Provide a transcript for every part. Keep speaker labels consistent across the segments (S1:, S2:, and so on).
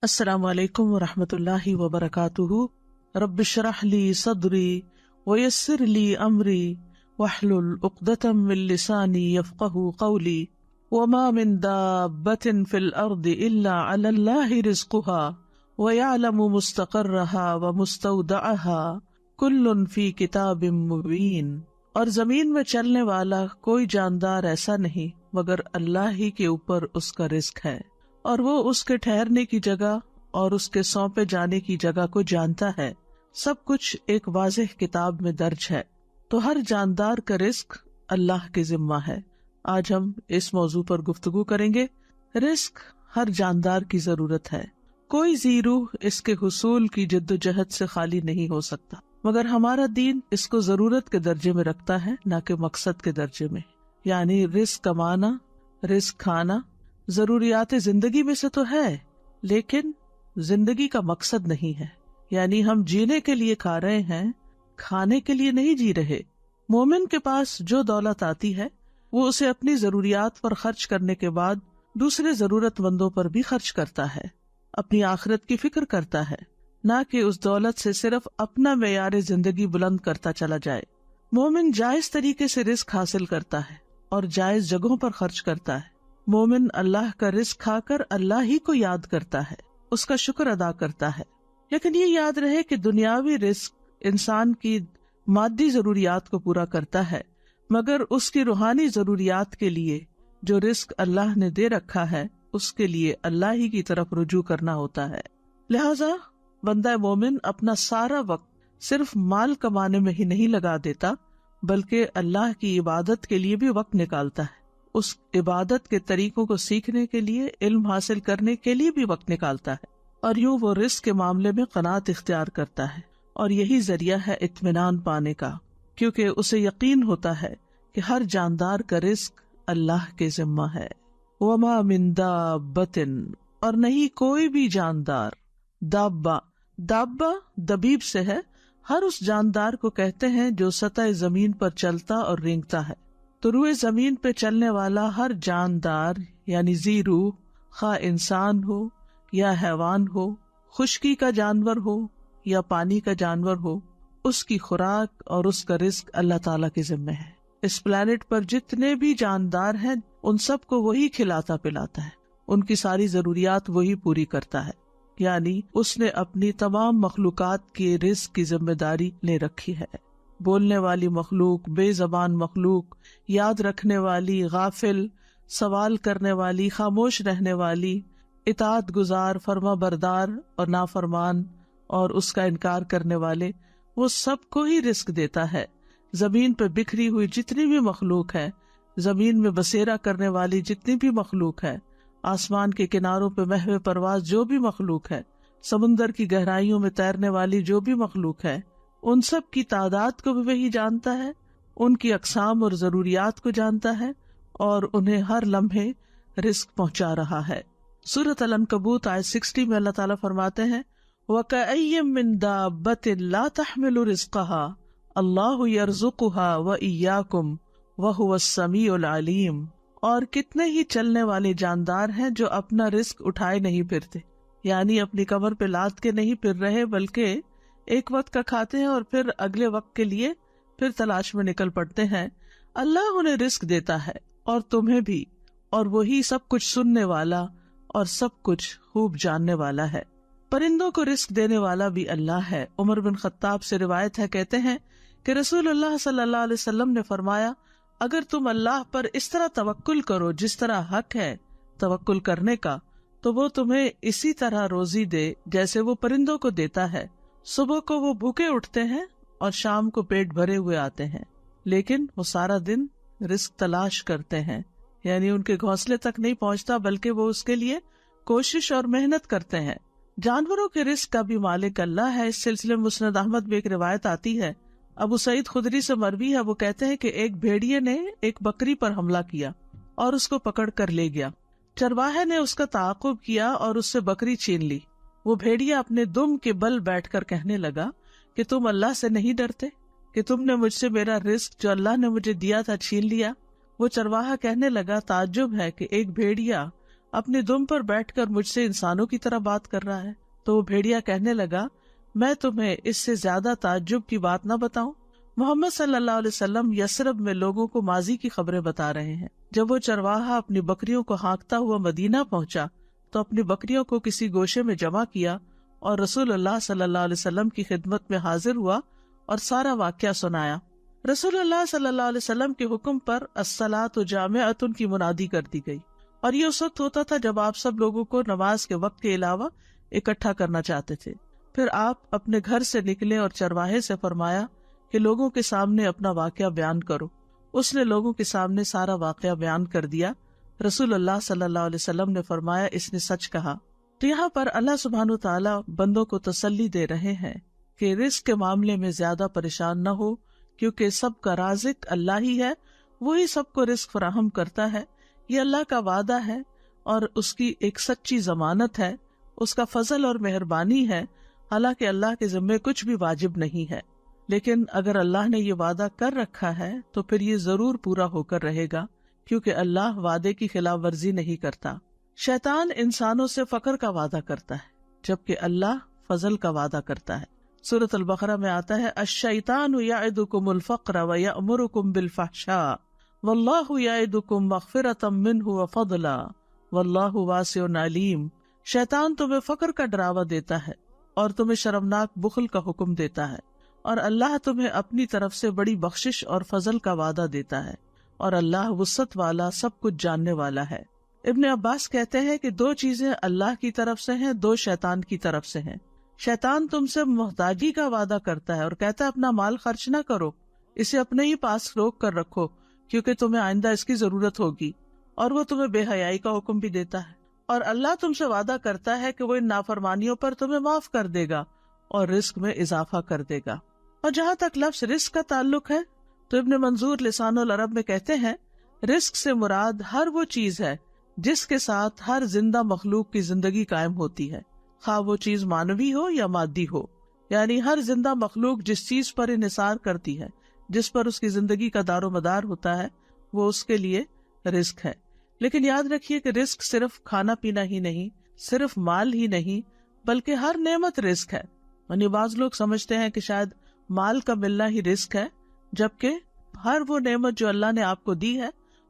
S1: السلام علیکم ورحمۃ اللہ وبرکاتہ۔ رب اشرح لی صدری ویسر لی امری واحلل عقدۃ من لسانی یفقہوا قولی وما من دابۃ فی الارض الا علی اللہ رزقها ویعلم مستقرها ومستودعها کل فی کتاب مبین۔ اور زمین میں چلنے والا کوئی جاندار ایسا نہیں مگر اللہ ہی کے اوپر اس کا رزق ہے، اور وہ اس کے ٹھہرنے کی جگہ اور اس کے سونپے جانے کی جگہ کو جانتا ہے۔ سب کچھ ایک واضح کتاب میں درج ہے، تو ہر جاندار کا رزق اللہ کے ذمہ ہے۔ آج ہم اس موضوع پر گفتگو کریں گے۔ رزق ہر جاندار کی ضرورت ہے، کوئی ذی روح اس کے حصول کی جد و جہد سے خالی نہیں ہو سکتا، مگر ہمارا دین اس کو ضرورت کے درجے میں رکھتا ہے، نہ کہ مقصد کے درجے میں۔ یعنی رزق کمانا، رزق کھانا ضروریات زندگی میں سے تو ہے، لیکن زندگی کا مقصد نہیں ہے۔ یعنی ہم جینے کے لیے کھا رہے ہیں، کھانے کے لیے نہیں جی رہے۔ مومن کے پاس جو دولت آتی ہے وہ اسے اپنی ضروریات پر خرچ کرنے کے بعد دوسرے ضرورت مندوں پر بھی خرچ کرتا ہے، اپنی آخرت کی فکر کرتا ہے، نہ کہ اس دولت سے صرف اپنا معیار زندگی بلند کرتا چلا جائے۔ مومن جائز طریقے سے رزق حاصل کرتا ہے اور جائز جگہوں پر خرچ کرتا ہے۔ مومن اللہ کا رزق کھا کر اللہ ہی کو یاد کرتا ہے، اس کا شکر ادا کرتا ہے۔ لیکن یہ یاد رہے کہ دنیاوی رزق انسان کی مادی ضروریات کو پورا کرتا ہے، مگر اس کی روحانی ضروریات کے لیے جو رزق اللہ نے دے رکھا ہے اس کے لیے اللہ ہی کی طرف رجوع کرنا ہوتا ہے۔ لہذا بندہ مومن اپنا سارا وقت صرف مال کمانے میں ہی نہیں لگا دیتا، بلکہ اللہ کی عبادت کے لیے بھی وقت نکالتا ہے، اس عبادت کے طریقوں کو سیکھنے کے لیے، علم حاصل کرنے کے لیے بھی وقت نکالتا ہے، اور یوں وہ رزق کے معاملے میں قناعت اختیار کرتا ہے، اور یہی ذریعہ ہے اطمینان پانے کا، کیونکہ اسے یقین ہوتا ہے کہ ہر جاندار کا رزق اللہ کے ذمہ ہے۔ وما من دابۃ، اور نہیں کوئی بھی جاندار۔ دابہ دبیب سے ہے، ہر اس جاندار کو کہتے ہیں جو سطح زمین پر چلتا اور رینگتا ہے۔ تو روئے زمین پہ چلنے والا ہر جاندار یعنی ذی روح، خواہ انسان ہو یا حیوان ہو، خشکی کا جانور ہو یا پانی کا جانور ہو، اس کی خوراک اور اس کا رزق اللہ تعالیٰ کے ذمہ ہے۔ اس پلانٹ پر جتنے بھی جاندار ہیں ان سب کو وہی کھلاتا پلاتا ہے، ان کی ساری ضروریات وہی پوری کرتا ہے۔ یعنی اس نے اپنی تمام مخلوقات کے رزق کی ذمہ داری لے رکھی ہے۔ بولنے والی مخلوق، بے زبان مخلوق، یاد رکھنے والی، غافل، سوال کرنے والی، خاموش رہنے والی، اطاعت گزار، فرما بردار اور نافرمان اور اس کا انکار کرنے والے، وہ سب کو ہی رزق دیتا ہے۔ زمین پہ بکھری ہوئی جتنی بھی مخلوق ہے، زمین میں بسیرا کرنے والی جتنی بھی مخلوق ہے، آسمان کے کناروں پہ محو پرواز جو بھی مخلوق ہے، سمندر کی گہرائیوں میں تیرنے والی جو بھی مخلوق ہے، ان سب کی تعداد کو بھی وہی جانتا ہے، ان کی اقسام اور ضروریات کو جانتا ہے، اور انہیں ہر لمحے رزق پہنچا رہا ہے۔ سورۃ العنکبوت آیت 60 میں اللہ تعالیٰ فرماتے ہیں وَكَأَيٍّ مِّن دَابَّةٍ لَا تَحْمِلُ رِزْقَهَا اللَّهُ يَرْزُقُهَا وَإِيَّاكُمْ وَهُوَ السَّمِيعُ الْعَلِيمُ۔ اور کتنے ہی چلنے والے جاندار ہیں جو اپنا رزق اٹھائے نہیں پھرتے، یعنی اپنی کمر پہ لاد کے نہیں پھر رہے، بلکہ ایک وقت کا کھاتے ہیں اور پھر اگلے وقت کے لیے پھر تلاش میں نکل پڑتے ہیں۔ اللہ انہیں رزق دیتا ہے اور تمہیں بھی، اور وہی سب کچھ سننے والا اور سب کچھ خوب جاننے والا ہے۔ پرندوں کو رزق دینے والا بھی اللہ ہے۔ عمر بن خطاب سے روایت ہے، کہتے ہیں کہ رسول اللہ صلی اللہ علیہ وسلم نے فرمایا، اگر تم اللہ پر اس طرح توکل کرو جس طرح حق ہے توکل کرنے کا، تو وہ تمہیں اسی طرح روزی دے جیسے وہ پرندوں کو دیتا ہے۔ صبح کو وہ بھوکے اٹھتے ہیں اور شام کو پیٹ بھرے ہوئے آتے ہیں، لیکن وہ سارا دن رزق تلاش کرتے ہیں، یعنی ان کے گھونسلے تک نہیں پہنچتا بلکہ وہ اس کے لیے کوشش اور محنت کرتے ہیں۔ جانوروں کے رزق کا بھی مالک اللہ ہے۔ اس سلسلے میں مسند احمد میں ایک روایت آتی ہے، ابو سعید خدری سے مروی ہے، وہ کہتے ہیں کہ ایک بھیڑیے نے ایک بکری پر حملہ کیا اور اس کو پکڑ کر لے گیا۔ چرواہے نے اس کا تعاقب کیا اور اس سے بکری چھین لی۔ وہ بھیڑیا اپنے دم کے بل بیٹھ کر کہنے لگا کہ تم اللہ سے نہیں ڈرتے کہ تم نے مجھ سے میرا رزق جو اللہ نے مجھے دیا تھا چھین لیا۔ وہ چرواہا کہنے لگا، تعجب ہے کہ ایک بھیڑیا اپنی دم پر بیٹھ کر مجھ سے انسانوں کی طرح بات کر رہا ہے؟ تو وہ بھیڑیا کہنے لگا میں تمہیں اس سے زیادہ تعجب کی بات نہ بتاؤں؟ محمد صلی اللہ علیہ وسلم یثرب میں لوگوں کو ماضی کی خبریں بتا رہے ہیں۔ جب وہ چرواہا اپنی بکریوں کو ہانکتا ہوا مدینہ پہنچا تو اپنی بکریوں کو کسی گوشے میں جمع کیا اور رسول اللہ صلی اللہ علیہ وسلم کی خدمت میں حاضر ہوا اور سارا واقعہ سنایا۔ رسول اللہ صلی اللہ علیہ وسلم کے حکم پر الصلاۃ جامعۃ کی منادی کر دی گئی، اور یہ اس وقت ہوتا تھا جب آپ سب لوگوں کو نماز کے وقت کے علاوہ اکٹھا کرنا چاہتے تھے۔ پھر آپ اپنے گھر سے نکلے اور چرواہے سے فرمایا کہ لوگوں کے سامنے اپنا واقعہ بیان کرو۔ اس نے لوگوں کے سامنے سارا واقعہ بیان کر دیا۔ رسول اللہ صلی اللہ علیہ وسلم نے فرمایا اس نے سچ کہا۔ تو یہاں پر اللہ سبحانہ تعالیٰ بندوں کو تسلی دے رہے ہیں کہ رزق کے معاملے میں زیادہ پریشان نہ ہو، کیونکہ سب کا رازق اللہ ہی ہے، وہی سب کو رزق فراہم کرتا ہے۔ یہ اللہ کا وعدہ ہے اور اس کی ایک سچی ضمانت ہے، اس کا فضل اور مہربانی ہے۔ حالانکہ اللہ کے ذمے کچھ بھی واجب نہیں ہے، لیکن اگر اللہ نے یہ وعدہ کر رکھا ہے تو پھر یہ ضرور پورا ہو کر رہے گا، کیونکہ اللہ وعدے کی خلاف ورزی نہیں کرتا۔ شیطان انسانوں سے فقر کا وعدہ کرتا ہے جبکہ اللہ فضل کا وعدہ کرتا ہے۔ سورۃ البقرہ میں آتا ہے الشیطان یعدکم الفقر ویأمرکم بالفحشاء واللہ یعدکم مغفرۃ منہ وفضلا واللہ واسع علیم۔ شیطان تمہیں فقر کا ڈراوا دیتا ہے اور تمہیں شرمناک بخل کا حکم دیتا ہے، اور اللہ تمہیں اپنی طرف سے بڑی بخشش اور فضل کا وعدہ دیتا ہے، اور اللہ وسعت والا سب کچھ جاننے والا ہے۔ ابن عباس کہتے ہیں کہ دو چیزیں اللہ کی طرف سے ہیں، دو شیطان کی طرف سے ہیں۔ شیطان تم سے محتاجی کا وعدہ کرتا ہے اور کہتا ہے اپنا مال خرچ نہ کرو، اسے اپنے ہی پاس روک کر رکھو کیونکہ تمہیں آئندہ اس کی ضرورت ہوگی، اور وہ تمہیں بے حیائی کا حکم بھی دیتا ہے۔ اور اللہ تم سے وعدہ کرتا ہے کہ وہ ان نافرمانیوں پر تمہیں معاف کر دے گا اور رزق میں اضافہ کر دے گا۔ اور جہاں تک لفظ رزق کا تعلق ہے تو ابن منظور لسان العرب میں کہتے ہیں رزق سے مراد ہر وہ چیز ہے جس کے ساتھ ہر زندہ مخلوق کی زندگی قائم ہوتی ہے، خواہ وہ چیز معنوی ہو یا مادی ہو۔ یعنی ہر زندہ مخلوق جس چیز پر انحصار کرتی ہے، جس پر اس کی زندگی کا دار و مدار ہوتا ہے، وہ اس کے لیے رزق ہے۔ لیکن یاد رکھیے کہ رزق صرف کھانا پینا ہی نہیں، صرف مال ہی نہیں، بلکہ ہر نعمت رزق ہے۔ یعنی بعض لوگ سمجھتے ہیں کہ شاید مال کا ملنا ہی رزق ہے، جبکہ ہر وہ نعمت جو اللہ نے آپ کو دی ہے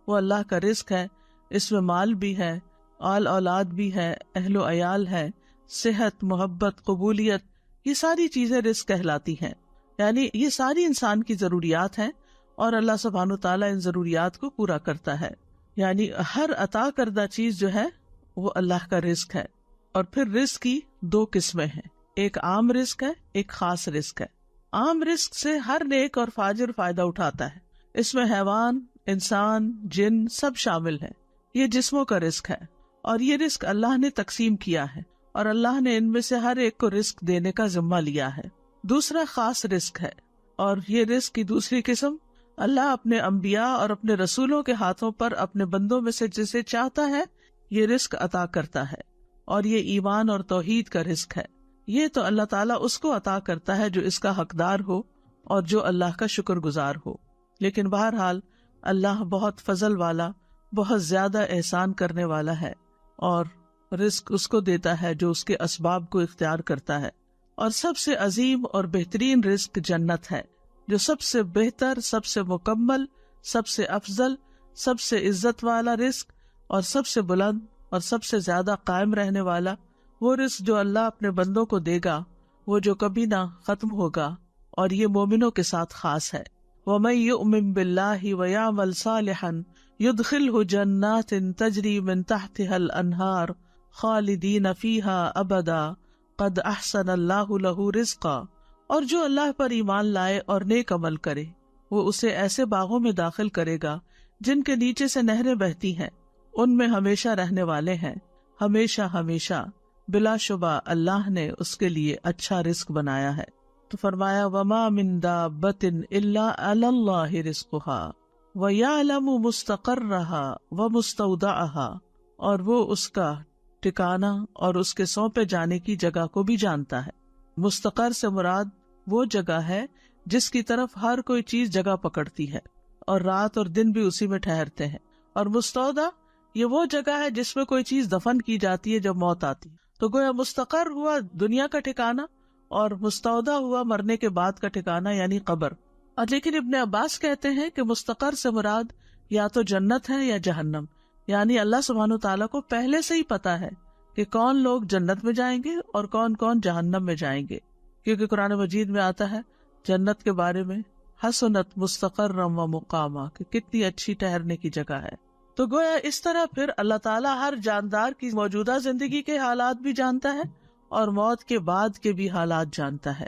S1: وہ اللہ کا رزق ہے۔ اس میں مال بھی ہے، آل اولاد بھی ہے، اہل و عیال ہے، صحت، محبت، قبولیت، یہ ساری چیزیں رزق کہلاتی ہیں۔ یعنی یہ ساری انسان کی ضروریات ہیں اور اللہ سبحانہ تعالیٰ ان ضروریات کو پورا کرتا ہے۔ یعنی ہر عطا کردہ چیز جو ہے وہ اللہ کا رزق ہے۔ اور پھر رزق کی دو قسمیں ہیں، ایک عام رزق ہے، ایک خاص رزق ہے۔ عام رزق سے ہر نیک اور فاجر فائدہ اٹھاتا ہے، اس میں حیوان، انسان، جن سب شامل ہیں۔ یہ جسموں کا رزق ہے اور یہ رزق اللہ نے تقسیم کیا ہے اور اللہ نے ان میں سے ہر ایک کو رزق دینے کا ذمہ لیا ہے۔ دوسرا خاص رزق ہے، اور یہ رزق کی دوسری قسم اللہ اپنے انبیاء اور اپنے رسولوں کے ہاتھوں پر اپنے بندوں میں سے جسے چاہتا ہے یہ رزق عطا کرتا ہے، اور یہ ایمان اور توحید کا رزق ہے۔ یہ تو اللہ تعالیٰ اس کو عطا کرتا ہے جو اس کا حقدار ہو اور جو اللہ کا شکر گزار ہو۔ لیکن بہرحال اللہ بہت فضل والا، بہت زیادہ احسان کرنے والا ہے، اور رزق اس کو دیتا ہے جو اس کے اسباب کو اختیار کرتا ہے۔ اور سب سے عظیم اور بہترین رزق جنت ہے، جو سب سے بہتر، سب سے مکمل، سب سے افضل، سب سے عزت والا رزق اور سب سے بلند اور سب سے زیادہ قائم رہنے والا وہ رزق جو اللہ اپنے بندوں کو دے گا، وہ جو کبھی نہ ختم ہوگا، اور یہ مومنوں کے ساتھ خاص ہے۔ وَمَن يُؤْمِن بِاللَّهِ وَيَعْمَلْ صَالِحًا يُدْخِلْهُ جَنَّاتٍ تَجْرِي مِن تَحْتِهَا الْأَنْهَارُ خَالِدِينَ فِيهَا أَبَدًا قَدْ أَحْسَنَ اللَّهُ لَهُ رِزْقًا۔ اور جو اللہ پر ایمان لائے اور نیک عمل کرے، وہ اسے ایسے باغوں میں داخل کرے گا جن کے نیچے سے نہریں بہتی ہیں، ان میں ہمیشہ رہنے والے ہیں، ہمیشہ ہمیشہ۔ بلا شبہ اللہ نے اس کے لیے اچھا رزق بنایا ہے۔ تو فرمایا وما من دابۃ الا علی اللہ رزقها ویعلم مستقرها ومستودعها، اور وہ اس کا ٹھکانہ اور اس کے سونپے جانے کی جگہ کو بھی جانتا ہے۔ مستقر سے مراد وہ جگہ ہے جس کی طرف ہر کوئی چیز جگہ پکڑتی ہے اور رات اور دن بھی اسی میں ٹھہرتے ہیں، اور مستودع یہ وہ جگہ ہے جس میں کوئی چیز دفن کی جاتی ہے جب موت آتی. تو گویا مستقر ہوا دنیا کا ٹھکانہ اور مستودع ہوا مرنے کے بعد کا ٹھکانہ یعنی قبر. اور لیکن ابن عباس کہتے ہیں کہ مستقر سے مراد یا تو جنت ہے یا جہنم، یعنی اللہ سبحانہ وتعالیٰ کو پہلے سے ہی پتا ہے کہ کون لوگ جنت میں جائیں گے اور کون کون جہنم میں جائیں گے، کیونکہ قرآن مجید میں آتا ہے جنت کے بارے میں حسنت مستقرم و مقامہ، کہ کتنی اچھی ٹھہرنے کی جگہ ہے. تو گویا اس طرح پھر اللہ تعالیٰ ہر جاندار کی موجودہ زندگی کے حالات بھی جانتا ہے اور موت کے بعد کے بھی حالات جانتا ہے.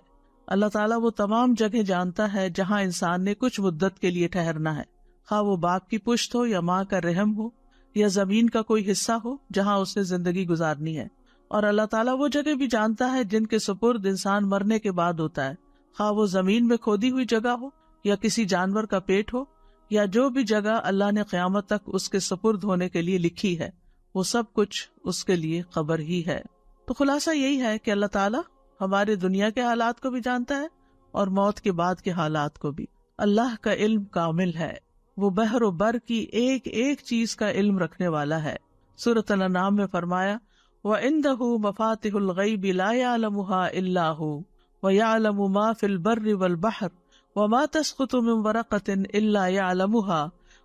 S1: اللہ تعالیٰ وہ تمام جگہ جانتا ہے جہاں انسان نے کچھ مدت کے لیے ٹھہرنا ہے، خواہ وہ باپ کی پشت ہو یا ماں کا رحم ہو یا زمین کا کوئی حصہ ہو جہاں اس نے زندگی گزارنی ہے. اور اللہ تعالیٰ وہ جگہ بھی جانتا ہے جن کے سپرد انسان مرنے کے بعد ہوتا ہے، خواہ وہ زمین میں کھودی ہوئی جگہ ہو یا کسی جانور کا پیٹ ہو یا جو بھی جگہ اللہ نے قیامت تک اس کے سپرد ہونے کے لیے لکھی ہے، وہ سب کچھ اس کے لیے قبر ہی ہے. تو خلاصہ یہی ہے کہ اللہ تعالیٰ ہمارے دنیا کے حالات کو بھی جانتا ہے اور موت کے بعد کے حالات کو بھی. اللہ کا علم کامل ہے، وہ بحر و بر کی ایک ایک چیز کا علم رکھنے والا ہے. سورۃ الانعام میں فرمایا وَعِندَهُ مَفَاتِحُ الْغَيْبِ لَا يَعْلَمُهَا إِلَّا هُوَ وَيَعْلَمُ مَا فِي الْبَرِّ وَالْبَحْرِ وَمَا تَسْقُطُ مِنْ وَرَقَةٍ إِلَّا يَعْلَمُهَا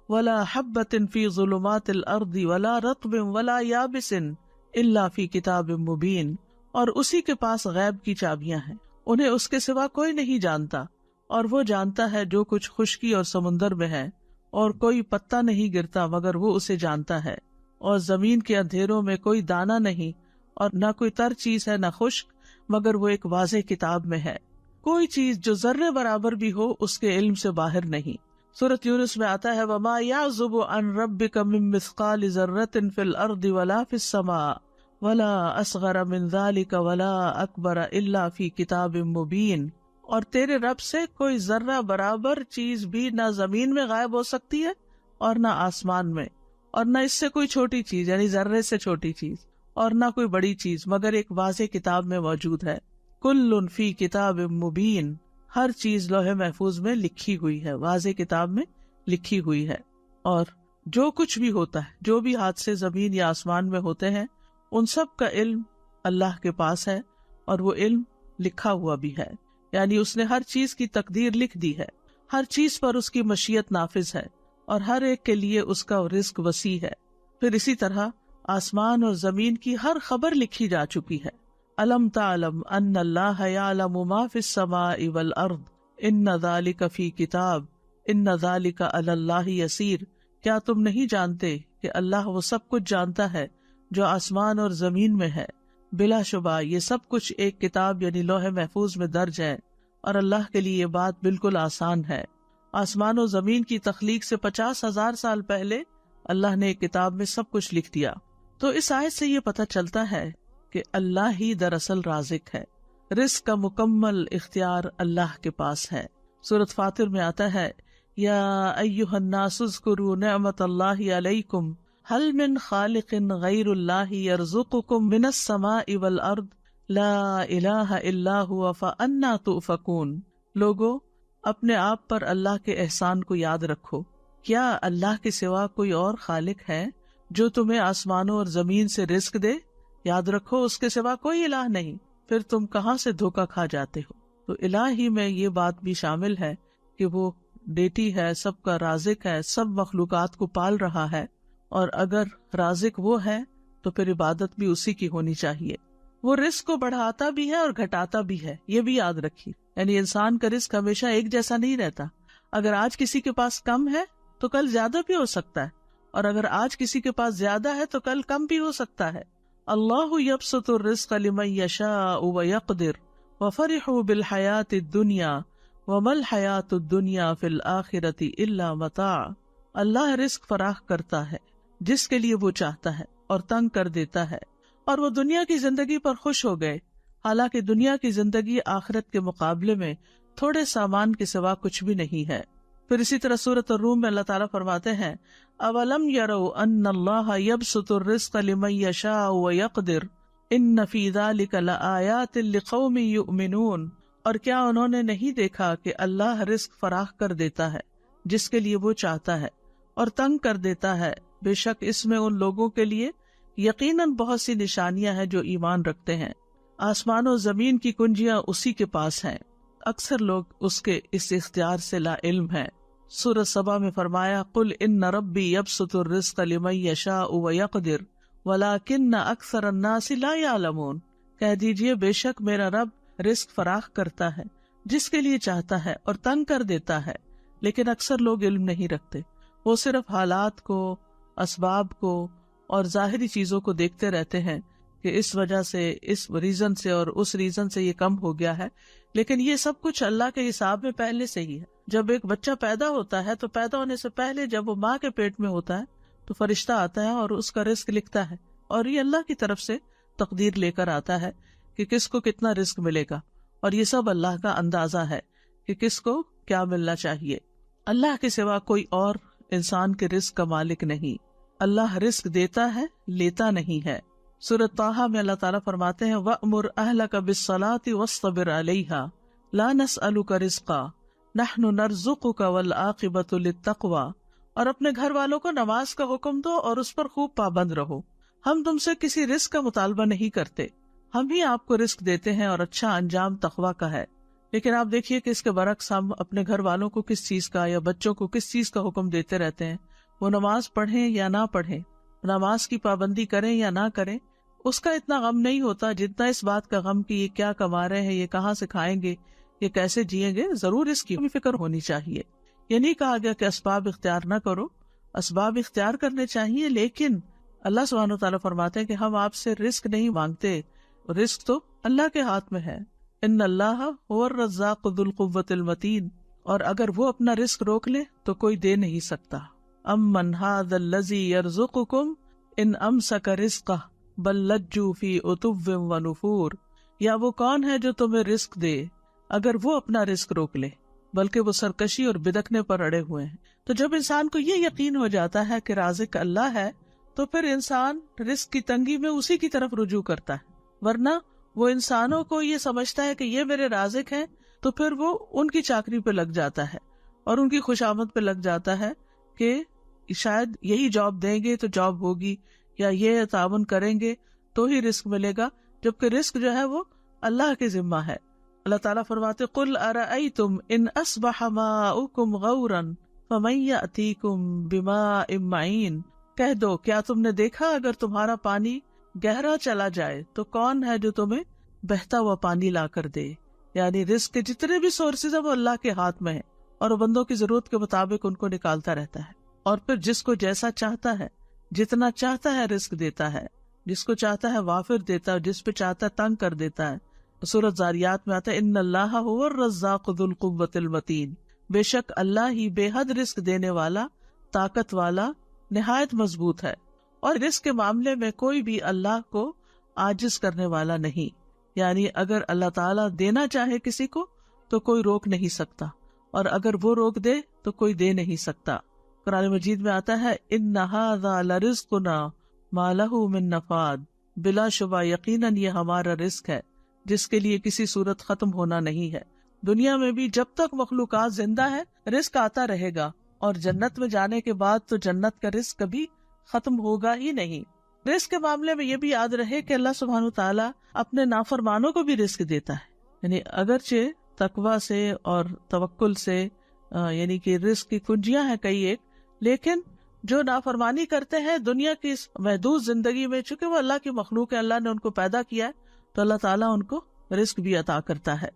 S1: وَلَا حَبَّةٍ فِي ظُلُمَاتِ الْأَرْضِ وَلَا رَطْبٍ وَلَا يَابِسٍ إِلَّا فِي كِتَابٍ مُبِينٍ. اور اسی کے پاس غیب کی چابیاں ہیں، انہیں اس کے سوا کوئی نہیں جانتا، اور وہ جانتا ہے جو کچھ خشکی اور سمندر میں ہے، اور کوئی پتا نہیں گرتا مگر وہ اسے جانتا ہے، اور زمین کے اندھیروں میں کوئی دانہ نہیں اور نہ کوئی تر چیز ہے نہ خشک مگر وہ ایک واضح کتاب میں ہے. کوئی چیز جو ذرے برابر بھی ہو اس کے علم سے باہر نہیں. سورۃ یونس میں آتا ہے وَمَا يَعْزُبُ عَنْ رَبِّكَ مِن مِّثْقَالِ ذَرَّةٍ فِي الْأَرْضِ وَلَا فِي السَّمَاءِ وَلَا أَصْغَرَ مِن ذَلِكَ وَلَا أَكْبَرَ إِلَّا فِي كِتَابٍ مُبِينٍ. اور تیرے رب سے کوئی ذرہ برابر چیز بھی نہ زمین میں غائب ہو سکتی ہے اور نہ آسمان میں، اور نہ اس سے کوئی چھوٹی چیز یعنی ذرے سے چھوٹی چیز اور نہ کوئی بڑی چیز مگر ایک واضح کتاب میں موجود ہے. کل فی کتاب مبین، ہر چیز لوح محفوظ میں لکھی ہوئی ہے، واضح کتاب میں لکھی ہوئی ہے. اور جو کچھ بھی ہوتا ہے، جو بھی حادثے زمین یا آسمان میں ہوتے ہیں، ان سب کا علم اللہ کے پاس ہے، اور وہ علم لکھا ہوا بھی ہے، یعنی اس نے ہر چیز کی تقدیر لکھ دی ہے، ہر چیز پر اس کی مشیت نافذ ہے، اور ہر ایک کے لیے اس کا رزق وسیع ہے. پھر اسی طرح آسمان اور زمین کی ہر خبر لکھی جا چکی ہے. الم تعلم ان اللہ یعلم ما فی السماء والارض ان ذلک فی کتاب ان ذلک علی اللہ یسیر. کیا تم نہیں جانتے کہ اللہ وہ سب کچھ جانتا ہے جو آسمان اور زمین میں ہے، بلا شبہ یہ سب کچھ ایک کتاب یعنی لوح محفوظ میں درج ہے، اور اللہ کے لیے یہ بات بالکل آسان ہے. آسمان و زمین کی تخلیق سے 50,000 سال پہلے اللہ نے ایک کتاب میں سب کچھ لکھ دیا. تو اس آیت سے یہ پتہ چلتا ہے کہ اللہ ہی دراصل رازق ہے، رزق کا مکمل اختیار اللہ کے پاس ہے. سورۃ فاطر میں آتا ہے یا ایھا الناس اذکروا نعمت اللہ علیکم هل من خالق غیر اللہ یرزقکم من السماء والارض لا الہ الا هو فانا تؤفکون. لوگو اپنے آپ پر اللہ کے احسان کو یاد رکھو. کیا اللہ کے سوا کوئی اور خالق ہے جو تمہیں آسمانوں اور زمین سے رزق دے؟ یاد رکھو اس کے سوا کوئی الہ نہیں، پھر تم کہاں سے دھوکہ کھا جاتے ہو. تو الہ ہی میں یہ بات بھی شامل ہے کہ وہ ڈیٹی ہے، سب کا رازق ہے، سب مخلوقات کو پال رہا ہے، اور اگر رازق وہ ہے تو پھر عبادت بھی اسی کی ہونی چاہیے. وہ رزق کو بڑھاتا بھی ہے اور گھٹاتا بھی ہے، یہ بھی یاد رکھیے. یعنی انسان کا رزق ہمیشہ ایک جیسا نہیں رہتا. اگر آج کسی کے پاس کم ہے تو کل زیادہ بھی ہو سکتا ہے، اور اگر آج کسی کے پاس زیادہ ہے تو کل کم بھی ہو سکتا ہے. اللہ یبسط الرزق لمن یشاء ویقدر وفرحوا بالحیاۃ الدنیا وما الحیاۃ الدنیا فی الآخرۃ الا متاع. اللہ رزق فراخ کرتا ہے جس کے لیے وہ چاہتا ہے اور تنگ کر دیتا ہے، اور وہ دنیا کی زندگی پر خوش ہو گئے، حالانکہ دنیا کی زندگی آخرت کے مقابلے میں تھوڑے سامان کے سوا کچھ بھی نہیں ہے. پھر اسی طرح سورۃ الروم میں اللہ تعالیٰ فرماتے ہیں اولم یروا ان اللہ یبسط الرزق لمن یشاء ویقدر ان فی ذلک لآیات لقوم یؤمنون. اور کیا انہوں نے نہیں دیکھا کہ اللہ رزق فراخ کر دیتا ہے جس کے لیے وہ چاہتا ہے اور تنگ کر دیتا ہے بے شک اس میں ان لوگوں کے لیے یقیناً بہت سی نشانیاں ہیں جو ایمان رکھتے ہیں. آسمان و زمین کی کنجیاں اسی کے پاس ہیں، اکثر لوگ اس کے اس اختیار سے لا علم ہیں. سورہ سبا میں فرمایا قل ان ربی یبسط الرزق لمن یشاء ویقدر ولکن اکثر الناس لا یعلمون. کہہ دیجئے بے شک میرا رب رزق فراخ کرتا ہے جس کے لیے چاہتا ہے اور تنگ کر دیتا ہے، لیکن اکثر لوگ علم نہیں رکھتے. وہ صرف حالات کو، اسباب کو اور ظاہری چیزوں کو دیکھتے رہتے ہیں کہ اس وجہ سے، اس ریزن سے اور اس ریزن سے یہ کم ہو گیا ہے، لیکن یہ سب کچھ اللہ کے حساب میں پہلے سے ہی ہے. جب ایک بچہ پیدا ہوتا ہے تو پیدا ہونے سے پہلے جب وہ ماں کے پیٹ میں ہوتا ہے تو فرشتہ آتا ہے اور اس کا رزق لکھتا ہے، اور یہ اللہ کی طرف سے تقدیر لے کر آتا ہے کہ کس کو کتنا رزق ملے گا، اور یہ سب اللہ کا اندازہ ہے کہ کس کو کیا ملنا چاہیے. اللہ کے سوا کوئی اور انسان کے رزق کا مالک نہیں. اللہ رزق دیتا ہے، لیتا نہیں ہے. سورۃ طٰہٰ میں اللہ تعالیٰ فرماتے ہیں وَأْمُرْ أَهْلَكَ بِالصَّلَاةِ وَاصْطَبِرْ عَلَيْهَا لَا نَسْأَلُكَ رِزْقًا نَحْنُ نَرْزُقُكَ وَالْعَاقِبَةُ لِلتَّقْوَىٰ. اور اپنے گھر والوں کو نماز کا حکم دو اور اس پر خوب پابند رہو. ہم تم سے کسی رزق کا مطالبہ نہیں کرتے، ہم ہی آپ کو رزق دیتے ہیں اور اچھا انجام تقویٰ کا ہے. لیکن آپ دیکھیے کہ اس کے برعکس ہم اپنے گھر والوں کو کس چیز کا یا بچوں کو کس چیز کا حکم دیتے رہتے ہیں. وہ نماز پڑھیں یا نہ پڑھیں، نماز کی پابندی کریں یا نہ کریں، اس کا اتنا غم نہیں ہوتا جتنا اس بات کا غم کہ یہ کیا کما رہے ہیں، یہ کہاں سے کھائیں گے، یہ کیسے جئیں گے. ضرور اس کی بھی فکر ہونی چاہیے. یہ نہیں کہا گیا کہ اسباب اختیار نہ کرو، اسباب اختیار کرنے چاہیے، لیکن اللہ سبحانہ و تعالیٰ فرماتے ہیں کہ ہم آپ سے رزق نہیں مانگتے، رزق تو اللہ کے ہاتھ میں ہے. ان اللہ هو الرزاق ذو القوة المتین. اور اگر وہ اپنا رزق روک لے تو کوئی دے نہیں سکتا. امن هذا الذی یرزقکم ان امسک رزقہ بل لجوا فی عتو ونفور. یا وہ کون ہے جو تمہیں رزق دے اگر وہ اپنا رزق روک لے، بلکہ وہ سرکشی اور بدکنے پر اڑے ہوئے ہیں. تو جب انسان کو یہ یقین ہو جاتا ہے کہ رازق اللہ ہے تو پھر انسان رزق کی تنگی میں اسی کی طرف رجوع کرتا ہے. ورنہ وہ انسانوں کو یہ سمجھتا ہے کہ یہ میرے رازق ہیں تو پھر وہ ان کی چاکری پہ لگ جاتا ہے اور ان کی خوشامد پہ لگ جاتا ہے کہ شاید یہی جاب دیں گے تو جاب ہوگی، یا یہ تعاون کریں گے تو ہی رزق ملے گا، جبکہ رزق جو ہے وہ اللہ کے ذمہ ہے. اللہ تعالیٰ فرماتے قل ارأیتم ان اصبح ماؤکم غورا فمن یأتیکم بماء معین. کہہ دو کیا تم نے دیکھا اگر تمہارا پانی گہرا چلا جائے تو کون ہے جو تمہیں بہتا ہوا پانی لا کر دے. یعنی رزق کے جتنے بھی سورسز ہیں وہ اللہ کے ہاتھ میں ہیں اور وہ بندوں کی ضرورت کے مطابق ان کو نکالتا رہتا ہے، اور پھر جس کو جیسا چاہتا ہے، جتنا چاہتا ہے رزق دیتا ہے، جس کو چاہتا ہے وافر دیتا ہے، جس پہ چاہتا ہے تنگ کر دیتا ہے. سورۃ ذاریات میں آتا ہے ان اللہ هو الرزاق ذو القوة المتین. بے شک اللہ ہی بے حد رزق دینے والا، طاقت والا، نہایت مضبوط ہے. اور رزق کے معاملے میں کوئی بھی اللہ کو عاجز کرنے والا نہیں. یعنی اگر اللہ تعالیٰ دینا چاہے کسی کو تو کوئی روک نہیں سکتا، اور اگر وہ روک دے تو کوئی دے نہیں سکتا. قرآن مجید میں آتا ہے ان ھذا لرزقنا ما لہ من نفاد. بلا شبہ یقیناً یہ ہمارا رزق ہے جس کے لیے کسی صورت ختم ہونا نہیں ہے. دنیا میں بھی جب تک مخلوقات زندہ ہے رزق آتا رہے گا، اور جنت میں جانے کے بعد تو جنت کا رزق کبھی ختم ہوگا ہی نہیں. رزق کے معاملے میں یہ بھی یاد رہے کہ اللہ سبحانہ تعالیٰ اپنے نافرمانوں کو بھی رزق دیتا ہے. یعنی اگرچہ تقویٰ سے اور توکل سے یعنی کہ رزق کی کنجیاں ہیں کئی ایک، لیکن جو نافرمانی کرتے ہیں دنیا کی اس محدود زندگی میں، چونکہ وہ اللہ کی مخلوق ہے، اللہ نے ان کو پیدا کیا ہے، تو اللہ تعالیٰ ان کو رزق بھی عطا کرتا ہے.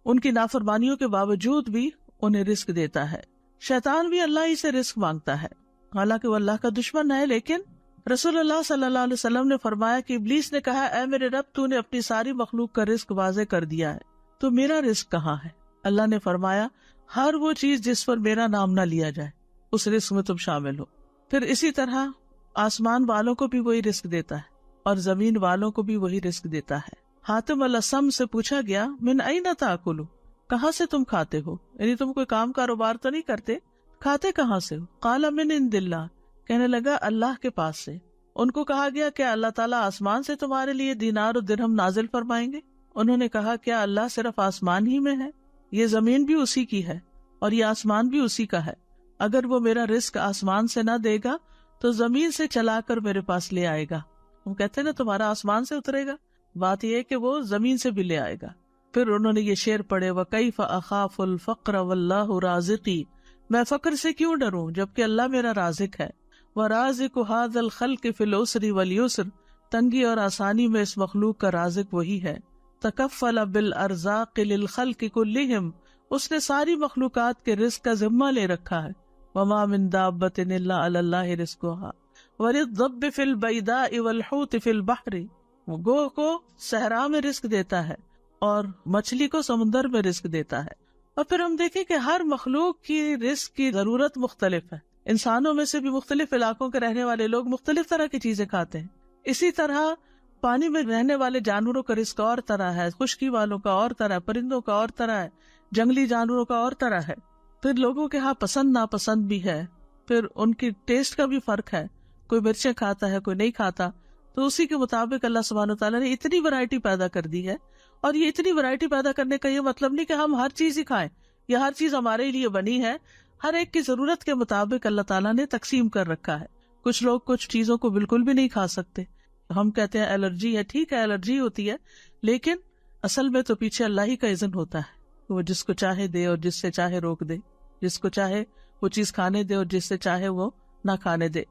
S1: ان کی نافرمانیوں کے باوجود بھی انہیں رزق دیتا ہے. شیطان بھی اللہ ہی سے رزق مانگتا ہے، حالانکہ وہ اللہ کا دشمن ہے. لیکن رسول اللہ صلی اللہ علیہ وسلم نے فرمایا کہ ابلیس نے کہا اے میرے رب، تو نے اپنی ساری مخلوق کا رزق واضح کر دیا ہے، تو میرا رزق کہاں ہے؟ اللہ نے فرمایا ہر وہ چیز جس پر میرا نام نہ لیا جائے اس رزق میں تم شامل ہو. پھر اسی طرح آسمان والوں کو بھی وہی رزق دیتا ہے اور زمین والوں کو بھی وہی رزق دیتا ہے. حاتم الاسم سے پوچھا گیا من این تاکلو، کہاں سے تم کھاتے ہو؟ یعنی تم کوئی کام کاروبار تو نہیں کرتے، کھاتے کہاں سے ہو؟ قال من عند اللہ، کہنے لگا اللہ کے پاس سے. ان کو کہا گیا کیا اللہ تعالیٰ آسمان سے تمہارے لیے دینار و درہم نازل فرمائیں گے؟ انہوں نے کہا کیا اللہ صرف آسمان ہی میں ہے؟ یہ زمین بھی اسی کی ہے اور یہ آسمان بھی اسی کا ہے. اگر وہ میرا رزق آسمان سے نہ دے گا تو زمین سے چلا کر میرے پاس لے آئے گا. ہم کہتے ہیں نا تمہارا آسمان سے اترے گا، بات یہ ہے کہ وہ زمین سے بھی لے آئے گا. پھر انہوں نے یہ شعر پڑھے وَكَيْفَ أَخَافُ الْفَقْرَ وَاللَّهُ رَازِقِي، میں فقر سے کیوں ڈروں جبکہ اللہ میرا رازق ہے. وَرَازِقُ هَذَا الْخَلْقِ فِي الْعُسْرِ وَالْيُسْرِ، تنگی اور آسانی میں اس مخلوق کا رازق وہی ہے. تَكَفَّلَ بِالْأَرْزَاقِ لِلْخَلْقِ كُلِّهِمْ، اس نے ساری مخلوقات کے رزق کا ذمہ لے رکھا ہے. وَمَا مِن دَابَّةٍ إِلَّا عَلَى اللَّهِ رِزْقُهَا وَلِلضَّبِّ فِي الْبَيْدَاءِ وَالْحُوتِ فِي الْبَحْرِ، وہ گوہ کو صحرا میں رزق دیتا ہے اور مچھلی کو سمندر میں رزق دیتا ہے. اور پھر ہم دیکھیں کہ ہر مخلوق کی رزق کی ضرورت مختلف ہے. انسانوں میں سے بھی مختلف علاقوں کے رہنے والے لوگ مختلف طرح کی چیزیں کھاتے ہیں. اسی طرح پانی میں رہنے والے جانوروں کا رزق اور طرح ہے، خشکی والوں کا اور طرح، پرندوں کا اور طرح ہے، جنگلی جانوروں کا اور طرح ہے. پھر لوگوں کے ہاں پسند ناپسند بھی ہے، پھر ان کی ٹیسٹ کا بھی فرق ہے، کوئی مرچیں کھاتا ہے کوئی نہیں کھاتا. تو اسی کے مطابق اللہ سبحانہ وتعالیٰ نے اتنی ورائٹی پیدا کر دی ہے. اور یہ اتنی ورائٹی پیدا کرنے کا یہ مطلب نہیں کہ ہم ہر چیز ہی کھائیں یا ہر چیز ہمارے لیے بنی ہے. ہر ایک کی ضرورت کے مطابق اللہ تعالیٰ نے تقسیم کر رکھا ہے. کچھ لوگ کچھ چیزوں کو بالکل بھی نہیں کھا سکتے. ہم کہتے ہیں الرجی ہے، ٹھیک ہے الرجی ہوتی ہے، لیکن اصل میں تو پیچھے اللہ ہی کا اذن ہوتا ہے. وہ جس کو چاہے دے اور جس سے چاہے روک دے، جس کو چاہے وہ چیز کھانے دے اور جس سے چاہے وہ نہ کھانے دے.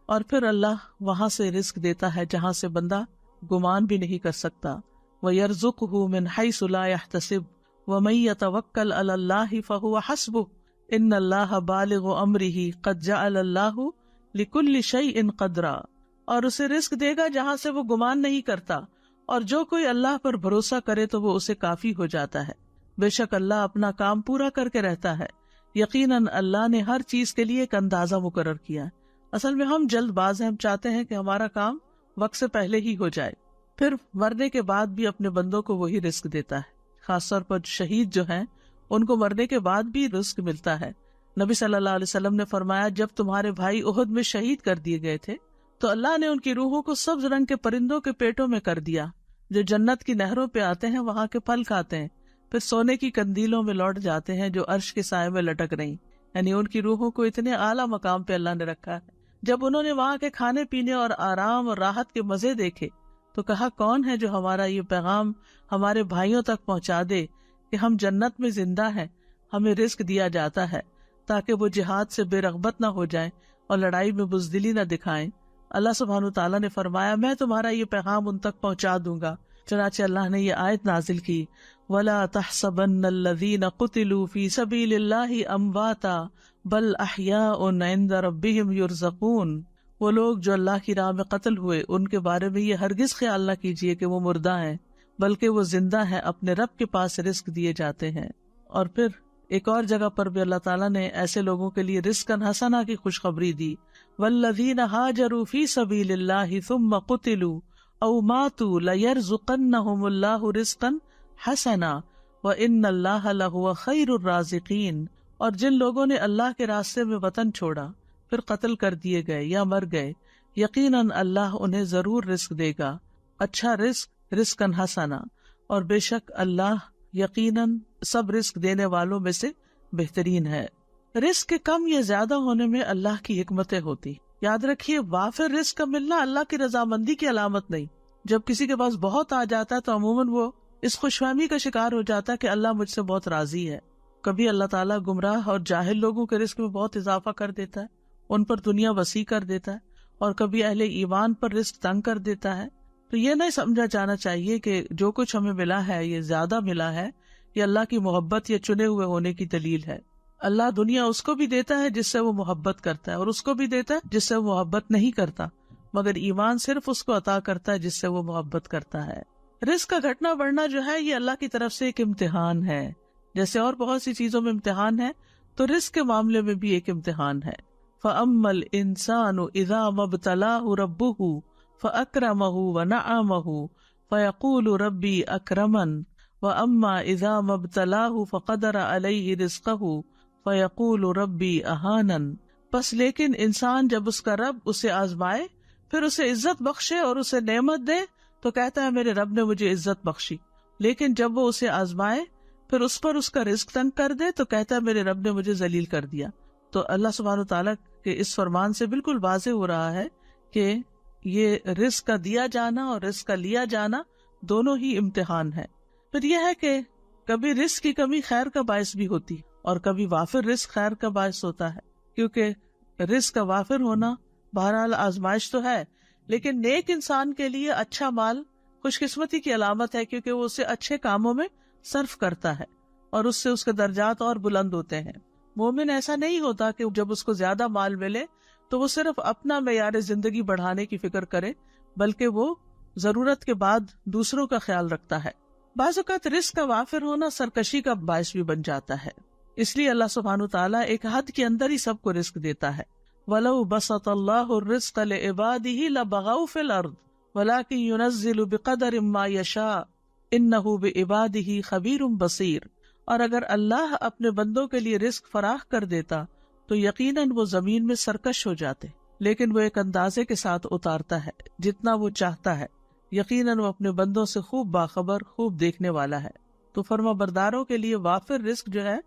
S1: اور پھر اللہ وہاں سے رزق دیتا ہے جہاں سے بندہ گمان بھی نہیں کر سکتا. وَيَرْزُقْهُ مِنْ حَيْثُ لَا يَحْتَسِبُ وَمَن يَتَوَكَّلْ عَلَى اللَّهِ فَهُوَ حَسْبُهُ إِنَّ اللَّهَ بَالِغُ أَمْرِهِ قَدْ جَعَلَ اللَّهُ لِكُلِّ شَيْءٍ قَدْرًا، اور اسے رزق دے گا جہاں سے وہ گمان نہیں کرتا، اور جو کوئی اللہ پر بھروسہ کرے تو وہ اسے کافی ہو جاتا ہے. بے شک اللہ اپنا کام پورا کر کے رہتا ہے. یقیناً اللہ نے ہر چیز کے لیے ایک اندازہ مقرر کیا ہے. اصل میں ہم جلد باز ہیں، ہم چاہتے ہیں کہ ہمارا کام وقت سے پہلے ہی ہو جائے. پھر مرنے کے بعد بھی اپنے بندوں کو وہی رزق دیتا ہے. خاص طور پر شہید جو ہیں ان کو مرنے کے بعد بھی رزق ملتا ہے. نبی صلی اللہ علیہ وسلم نے فرمایا جب تمہارے بھائی احد میں شہید کر دیے گئے تھے تو اللہ نے ان کی روحوں کو سبز رنگ کے پرندوں کے پیٹوں میں کر دیا جو جنت کی نہروں پہ آتے ہیں، وہاں کے پھل کھاتے ہیں، پھر سونے کی کندیلوں میں لوٹ جاتے ہیں جو عرش کے سائے میں لٹک رہی. یعنی ان کی روحوں کو اتنے اعلیٰ مقام پہ اللہ نے رکھا ہے. جب انہوں نے وہاں کے کھانے پینے اور آرام اور راحت کے مزے دیکھے تو کہا کون ہے جو ہمارا یہ پیغام ہمارے بھائیوں تک پہنچا دے کہ ہم جنت میں زندہ ہیں، ہمیں رزق دیا جاتا ہے تاکہ وہ جہاد سے بے رغبت نہ ہو جائیں اور لڑائی میں بزدلی نہ دکھائیں. اللہ سبحانہ تعالیٰ نے فرمایا میں تمہارا یہ پیغام ان تک پہنچا دوں گا. چنانچہ اللہ نے یہ آیت نازل کی وَلَا تَحْسَبَنَّ الَّذِينَ قُتِلُوا فِي سَبِيلِ اللَّهِ أَمْوَاتًا بَلْ أَحْيَاءٌ عِندَ رَبِّهِمْ يُرْزَقُونَ، وہ لوگ جو اللہ کی راہ میں قتل ہوئے ان کے بارے میں یہ ہرگز خیال نہ کیجیے کہ وہ مردہ ہیں، بلکہ وہ زندہ ہیں، اپنے رب کے پاس رزق دیے جاتے ہیں. اور پھر ایک اور جگہ پر بھی اللہ تعالیٰ نے ایسے لوگوں کے لیے رزقاً حسنہ کی خوشخبری دی. وَالَّذِينَ هَاجَرُوا فِي سَبِيلِ اللَّهِ ثُمَّ قُتِلُوا أَوْ مَاتُوا لَيَرْزُقَنَّهُمُ اللَّهُ رِزْقًا حَسَنًا وَإِنَّ اللَّهَ لَهُوَ خَيْرُ الرَّازِقِينَ. اور جن لوگوں نے اللہ کے راستے میں وطن چھوڑا پھر قتل کر دیے گئے یا مر گئے، یقیناً اللہ انہیں ضرور رزق دے گا، اچھا رزق، رزقاً حسنہ، اور بے شک اللہ یقیناً سب رزق دینے والوں میں سے بہترین ہے. رزق کے کم یا زیادہ ہونے میں اللہ کی حکمتیں ہوتی. یاد رکھیے وافر رزق کا ملنا اللہ کی رضامندی کی علامت نہیں. جب کسی کے پاس بہت آ جاتا ہے تو عموماً وہ اس خوش فہمی کا شکار ہو جاتا ہے کہ اللہ مجھ سے بہت راضی ہے. کبھی اللہ تعالیٰ گمراہ اور جاہل لوگوں کے رزق میں بہت اضافہ کر دیتا ہے، ان پر دنیا وسیع کر دیتا ہے، اور کبھی اہل ایمان پر رزق تنگ کر دیتا ہے. تو یہ نہیں سمجھا جانا چاہیے کہ جو کچھ ہمیں ملا ہے یہ زیادہ ملا ہے، یہ اللہ کی محبت یا چنے ہوئے ہونے کی دلیل ہے. اللہ دنیا اس کو بھی دیتا ہے جس سے وہ محبت کرتا ہے، اور اس کو بھی دیتا ہے جس سے وہ محبت نہیں کرتا، مگر ایمان صرف اس کو عطا کرتا ہے جس سے وہ محبت کرتا ہے. رزق کا گھٹنا بڑھنا جو ہے یہ اللہ کی طرف سے ایک امتحان ہے. جیسے اور بہت سی چیزوں میں امتحان ہے تو رزق کے معاملے میں بھی ایک امتحان ہے. فَأَمَّا الْإِنسَانُ إِذَا مَا ابْتَلَاهُ رَبُّهُ فَأَكْرَمَهُ وَنَعَّمَهُ فَيَقُولُ رَبِّي أَكْرَمَنِ وَأَمَّا إِذَا مَا ابْتَلَاهُ فَقَدَرَ عَلَيْهِ رِزْقَهُ فَيَقُولُ رَبِّي أَهَانَنِ. بس لیکن انسان جب اس کا رب اسے آزمائے پھر اسے عزت بخشے اور اسے نعمت دے تو کہتا ہے میرے رب نے مجھے عزت بخشی. لیکن جب وہ اسے آزمائے پھر اس پر اس کا رزق تنگ کر دے تو کہتا ہے میرے رب نے مجھے ذلیل کر دیا. تو اللہ سبحانہ تعالیٰ کے اس فرمان سے بالکل واضح ہو رہا ہے کہ یہ رزق کا دیا جانا اور رزق کا لیا جانا دونوں ہی امتحان ہے۔ پھر یہ ہے کہ کبھی رزق کی کمی خیر کا باعث بھی ہوتی ہے اور کبھی وافر رزق خیر کا باعث ہوتا ہے، کیونکہ رزق کا وافر ہونا بہرحال آزمائش تو ہے، لیکن نیک انسان کے لیے اچھا مال خوش قسمتی کی علامت ہے، کیونکہ وہ اسے اچھے کاموں میں صرف کرتا ہے اور اس سے اس کے درجات اور بلند ہوتے ہیں۔ مومن ایسا نہیں ہوتا کہ جب اس کو زیادہ مال ملے تو وہ صرف اپنا معیار زندگی بڑھانے کی فکر کرے، بلکہ وہ ضرورت کے بعد دوسروں کا خیال رکھتا ہے۔ بعض اوقات رزق کا وافر ہونا سرکشی کا باعث بھی بن جاتا ہے، اس لیے اللہ سبحانہ تعالیٰ ایک حد کے اندر ہی سب کو رزق دیتا ہے۔ وَلَوْ بَسَطَ اللَّهُ الرِّزْقَ لِعِبَادِهِ لَبَغَوْا فِي الْأَرْضِ وَلَكِنْ يُنَزِّلُ بِقَدَرٍ مَا يَشَاءُ إِنَّهُ بِعِبَادِهِ خَبِيرٌ بَصِيرٌ۔ اور اگر اللہ اپنے بندوں کے لیے رزق فراخ کر دیتا تو یقیناً وہ زمین میں سرکش ہو جاتے، لیکن وہ ایک اندازے کے ساتھ اتارتا ہے جتنا وہ چاہتا ہے، یقیناً وہ اپنے بندوں سے خوب باخبر، خوب دیکھنے والا ہے۔ تو فرما برداروں کے لیے وافر رزق جو ہے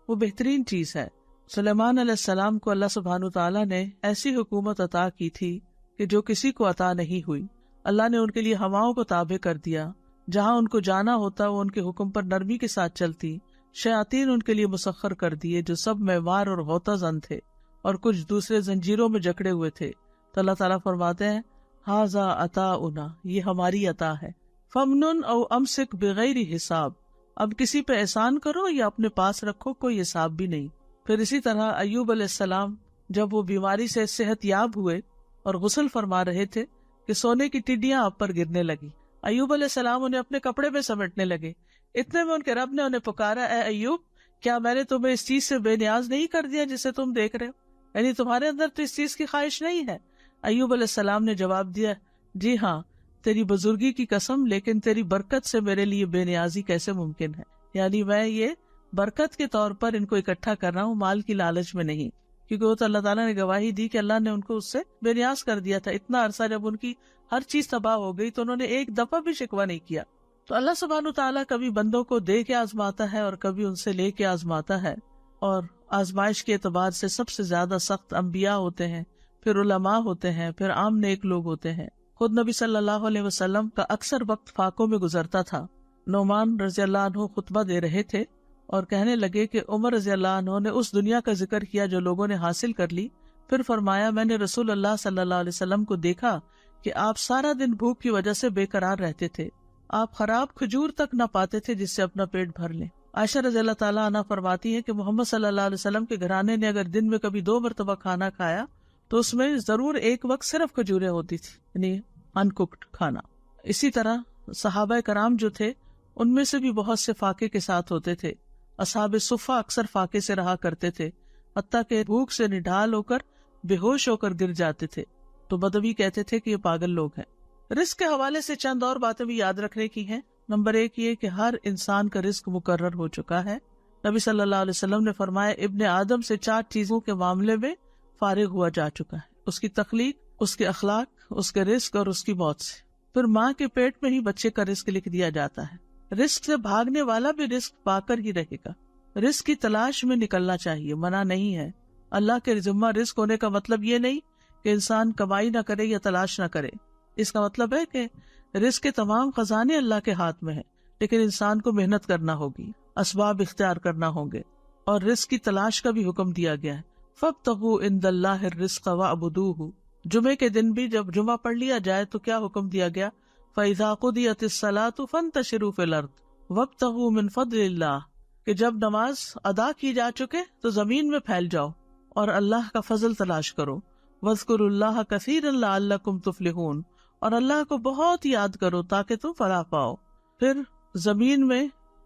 S1: وہ بہترین چیز ہے۔ سلیمان علیہ السلام کو اللہ سبحانہ تعالیٰ نے ایسی حکومت عطا کی تھی کہ جو کسی کو عطا نہیں ہوئی۔ اللہ نے ان کے لیے ہواؤں کو تابع کر دیا، جہاں ان کو جانا ہوتا وہ ان کے حکم پر نرمی کے ساتھ چلتی۔ شیاطین ان کے لیے مسخر کر دیے جو سب معمار اور غوطہ زن تھے، اور کچھ دوسرے زنجیروں میں جکڑے ہوئے تھے۔ تو اللہ تعالیٰ فرماتے ہیں ھذا عطاؤنا، یہ ہماری عطا ہے، فمنن او امسک بغیر حساب، اب کسی پہ احسان کرو یا اپنے پاس رکھو، کوئی حساب بھی نہیں۔ پھر اسی طرح ایوب علیہ السلام جب وہ بیماری سے صحت یاب ہوئے اور غسل فرما رہے تھے کہ سونے کی ٹڈیاں آپ پر گرنے لگی۔ ایوب علیہ السلام انہیں اپنے کپڑے میں سمیٹنے لگے، اتنے میں ان کے رب نے انہیں پکارا، اے ایوب، کیا میں نے تمہیں اس چیز سے بے نیاز نہیں کر دیا جسے تم دیکھ رہے ہو؟ یعنی تمہارے اندر تو اس چیز کی خواہش نہیں ہے؟ ایوب علیہ السلام نے جواب دیا، جی ہاں، تیری بزرگی کی قسم، لیکن تیری برکت سے میرے لیے بے نیازی کیسے ممکن ہے؟ یعنی میں یہ برکت کے طور پر ان کو اکٹھا کر رہا ہوں، مال کی لالچ میں نہیں، کیونکہ وہ تو اللہ تعالیٰ نے گواہی دی کہ اللہ نے ان کو اس سے بے نیاز کر دیا تھا۔ اتنا عرصہ جب ان کی ہر چیز تباہ ہو گئی تو انہوں نے ایک دفعہ بھی شکوہ نہیں کیا۔ تو اللہ سبحانہ تعالیٰ کبھی بندوں کو دے کے آزماتا ہے اور کبھی ان سے لے کے آزماتا ہے، اور آزمائش کے اعتبار سے سب سے زیادہ سخت انبیاء ہوتے ہیں، پھر علماء ہوتے ہیں، پھر عام نیک لوگ ہوتے ہیں۔ خود نبی صلی اللہ علیہ وسلم کا اکثر وقت فاقوں میں گزرتا تھا۔ نعمان رضی اللہ عنہ خطبہ دے رہے تھے اور کہنے لگے کہ عمر رضی اللہ عنہ نے اس دنیا کا ذکر کیا جو لوگوں نے حاصل کر لی، پھر فرمایا، میں نے رسول اللہ صلی اللہ علیہ وسلم کو دیکھا کہ آپ سارا دن بھوک کی وجہ سے بے قرار رہتے تھے، آپ خراب کھجور تک نہ پاتے تھے جس سے اپنا پیٹ بھر لیں۔ عائشہ رضی اللہ تعالیٰ عنہ فرماتی ہے کہ محمد صلی اللہ علیہ وسلم کے گھرانے نے اگر دن میں کبھی 2 مرتبہ کھانا کھایا تو اس میں ضرور ایک وقت صرف کھجوریں ہوتی تھی، یعنی انککڈ کھانا۔ اسی طرح صحابہ کرام جو تھے ان میں سے بھی بہت سے فاقے کے ساتھ ہوتے تھے۔ اصحاب صفہ اکثر فاقے سے رہا کرتے تھے، حتیٰ کہ بھوک سے نڈھال ہو کر بے ہوش ہو کر گر جاتے تھے، تو بدوی کہتے تھے کہ یہ پاگل لوگ ہیں۔ رزق کے حوالے سے چند اور باتیں بھی یاد رکھنے کی ہیں۔ نمبر 1 یہ کہ ہر انسان کا رزق مقرر ہو چکا ہے۔ نبی صلی اللہ علیہ وسلم نے فرمایا، ابن آدم سے 4 چیزوں کے معاملے میں فارغ ہوا جا چکا ہے، اس کی تخلیق، اس کے اخلاق، اس کے رزق اور اس کی موت سے۔ پھر ماں کے پیٹ میں ہی بچے کا رزق لکھ دیا جاتا ہے۔ رزق سے بھاگنے والا بھی رزق پا کر ہی رہے گا۔ رزق کی تلاش میں نکلنا چاہیے، منع نہیں ہے۔ اللہ کے ذمہ رزق ہونے کا مطلب یہ نہیں کہ انسان کمائی نہ کرے یا تلاش نہ کرے، اس کا مطلب ہے کہ رزق کے تمام خزانے اللہ کے ہاتھ میں ہیں، لیکن انسان کو محنت کرنا ہوگی، اسباب اختیار کرنا ہوں گے، اور رزق کی تلاش کا بھی حکم دیا گیا ہے۔ فَابْتَغُوا عِندَ اللَّهِ الرِّزْقَ وَاعْبُدُوهُ۔ جمعے کے دن بھی جب جمعہ پڑھ لیا جائے تو کیا حکم دیا گیا؟ فَإِذَا قُضِيَتِ الصَّلَاةُ فَانتَشِرُوا فِي الْأَرْضِ وَابْتَغُوا مِن فَضْلِ اللَّهِ، کہ جب نماز ادا کی جا چکے تو زمین میں پھیل جاؤ اور اللہ کا فضل تلاش کرو۔ وَاذْكُرُوا اللَّهَ كَثِيرًا لَعَلَّكُمْ تُفْلِحُونَ، اور اللہ کو بہت یاد کرو تاکہ تم فلاح پاؤ۔ پھر زمین میں